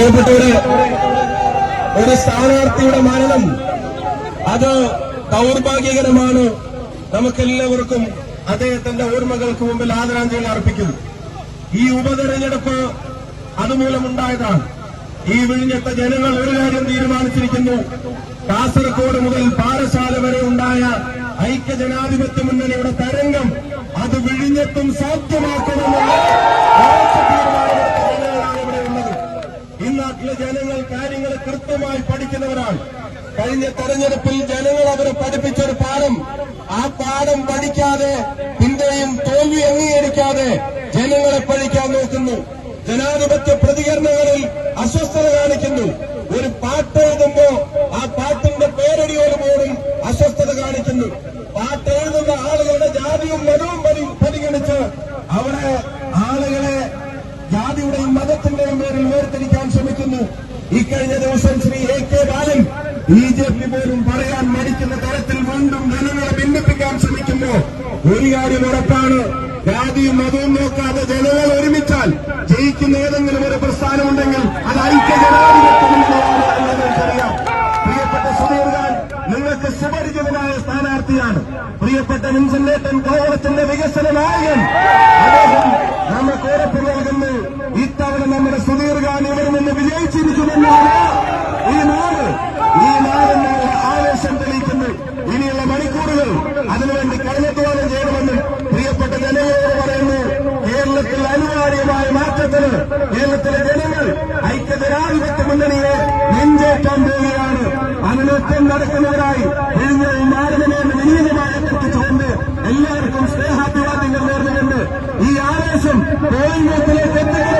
പ്രിയപ്പെട്ടവരെ, ഒരു സ്ഥാനാർത്ഥിയുടെ മരണം അത് ദൗർഭാഗ്യകരമാണ്. നമുക്കെല്ലാവർക്കും അദ്ദേഹത്തിന്റെ ഓർമ്മകൾക്ക് മുമ്പിൽ ആദരാഞ്ജലി അർപ്പിക്കുന്നു. ഈ ഉപതെരഞ്ഞെടുപ്പ് അതുമൂലമുണ്ടായതാണ്. ഈ വിഴിഞ്ഞത്തെ ജനങ്ങൾ ഒരു കാര്യം തീരുമാനിച്ചിരിക്കുന്നു. കാസർഗോഡ് മുതൽ പാറശാല വരെ ഉണ്ടായ ഐക്യജനാധിപത്യ മുന്നണിയുടെ തരംഗം അത് വിഴിഞ്ഞത്തും സാധ്യമാക്കണമെന്നുള്ള ജനങ്ങളാണ് ഇവിടെ ഉള്ളത്. ഈ നാട്ടിലെ ജനങ്ങൾ കാര്യങ്ങൾ കൃത്യമായി പഠിക്കുന്നവരാണ്. കഴിഞ്ഞ തെരഞ്ഞെടുപ്പിൽ ജനങ്ങൾ അവരെ പഠിപ്പിച്ചൊരു പാഠം, ആ പാഠം പഠിക്കാതെ പിന്നെയും തോൽവി അംഗീകരിക്കാതെ ജനങ്ങളെ പഴിക്കാൻ നോക്കുന്നു. ജനാധിപത്യ പ്രതികരണങ്ങളിൽ അസ്വസ്ഥത കാണിക്കുന്നു. ഒരു പാട്ട് എഴുതുമ്പോ ആ പാട്ടിന്റെ പേരടിയോടുപോലും അസ്വസ്ഥത കാണിക്കുന്നു. പാട്ട് എഴുതുന്ന ആളുകളുടെ ജാതിയും മതവും പരിഗണിച്ച് അവിടെ ആളുകളെ ജാതിയുടെയും മതത്തിന്റെയും പേരിൽ വേർതിരിക്കാൻ ശ്രമിക്കുന്നു. ഇക്കഴിഞ്ഞ ദിവസം ശ്രീ AK ബാലൻ BJP പോലും പറയാൻ മടിക്കുന്ന തരത്തിൽ വീണ്ടും ജനങ്ങളെ ഭിന്നിപ്പിക്കാൻ ശ്രമിക്കുമ്പോ ഒരു കാര്യം ഉറപ്പാണ്, ജാതിയും മതവും നോക്കാതെ ജനങ്ങൾ ഒരുമിച്ചാൽ ജയിക്കുന്ന ഏതെങ്കിലും ഒരു പ്രസ്ഥാനമുണ്ടെങ്കിൽ അത് ഐക്യജനാധിപത്യമുള്ളതാണ് എന്ന് നമുക്കറിയാം. പ്രിയപ്പെട്ട സുധീർ ഖാൻ നിങ്ങൾക്ക് സുപരിചിതനായ സ്ഥാനാർത്ഥിയാണ്. പ്രിയപ്പെട്ട വിൻസെന്റേട്ടൻ കോവളത്തിന്റെ വികസന നായകൻ, അദ്ദേഹം നമുക്ക് ഉറപ്പ് നൽകുന്നു. ഇത്തവണ നമ്മുടെ സുധീർ ഖാൻ ഇവിടെ നിന്ന് വിജയിച്ചിരിക്കുമെന്നാണ് ഈ നാടിന്റെ ആവേശം തെളിയിക്കുന്നു. ഇനിയുള്ള മണിക്കൂറുകൾ അതിനുവേണ്ടി കഠിനാധ്വാനം ചെയ്യണമെന്നും പ്രിയപ്പെട്ട ജനങ്ങളോട് പറയുന്നു. കേരളത്തിൽ അനിവാര്യമായ മാറ്റത്തിന് കേരളത്തിലെ ജനങ്ങൾ ഐക്യജനാധിപത്യ മുന്നണിയെ നെഞ്ചേറ്റാൻ പോവുകയാണ്. അതിനൊപ്പം നടക്കുന്നവരായി വിഴിഞ്ഞവും മാറുന്നതിന് വിനീതമായി അഭ്യർത്ഥിച്ചുകൊണ്ട് എല്ലാവർക്കും സ്നേഹാഭിവാദ്യങ്ങൾ നേർന്നുകൊണ്ട് ഈ ആവേശം പോയിന്റ് ബൂത്തിലേക്ക് എത്തുക.